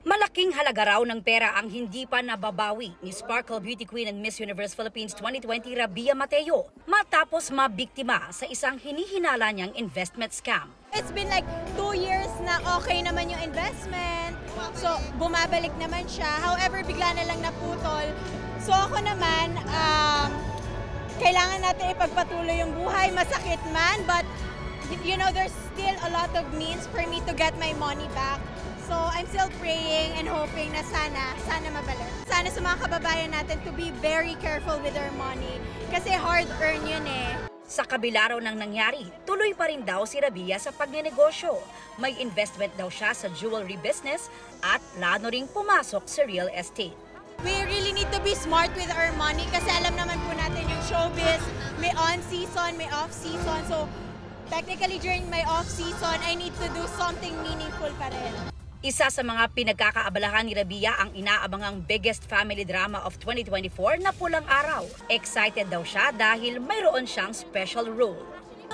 Malaking halaga raw ng pera ang hindi pa nababawi ni Sparkle Beauty Queen and Miss Universe Philippines 2020 Rabia Mateo matapos mabiktima sa isang hinihinala niyang investment scam. It's been like 2 years na okay naman yung investment. So, bumabalik naman siya. However, bigla na lang naputol. So, ako naman, kailangan natin ipagpatuloy yung buhay. Masakit man, but you know, there's still a lot of means for me to get my money back. So, I'm still praying and hoping na sana mabalik. Sana sa mga kababayan natin to be very careful with their money. Kasi hard-earned yun eh. Sa kabila raw ng nangyari, tuloy pa rin daw si Rabia sa pagnenegosyo. May investment daw siya sa jewelry business at plano ring pumasok sa real estate. We really need to be smart with our money kasi alam naman po natin yung showbiz, may on-season, may off-season. So, technically during my off-season, I need to do something meaningful pa rin. Isa sa mga pinagkakaabalahan ni Rabia ang inaabangang biggest family drama of 2024 na Pulang Araw. Excited daw siya dahil mayroon siyang special role.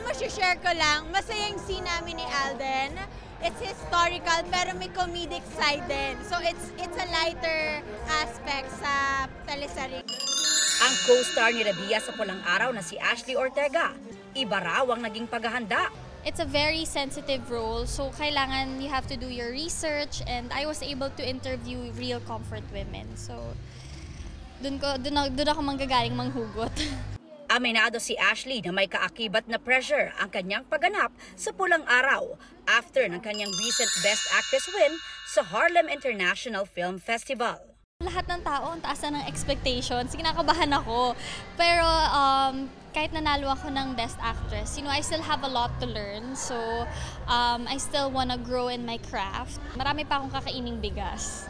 Masishare ko lang, masayang scene namin ni Alden. It's historical pero may comedic side din. So it's a lighter aspect sa teleserye. Ang co-star ni Rabia sa Pulang Araw na si Ashley Ortega, iba raw ang naging paghahanda. It's a very sensitive role, so kailangan you have to do your research, and I was able to interview real comfort women. So, dun ako manggagaling manghugot. Aminado si Ashley na may kaakibat na pressure ang kanyang pagganap sa Pulang Araw after ng kanyang recent Best Actress win sa Harlem International Film Festival. Lahat ng tao, ang taas na ng expectations, kinakabahan ako. Pero kahit nanalo ako ng Best Actress, I still have a lot to learn. So, I still wanna grow in my craft. Marami pa akong kakaining bigas.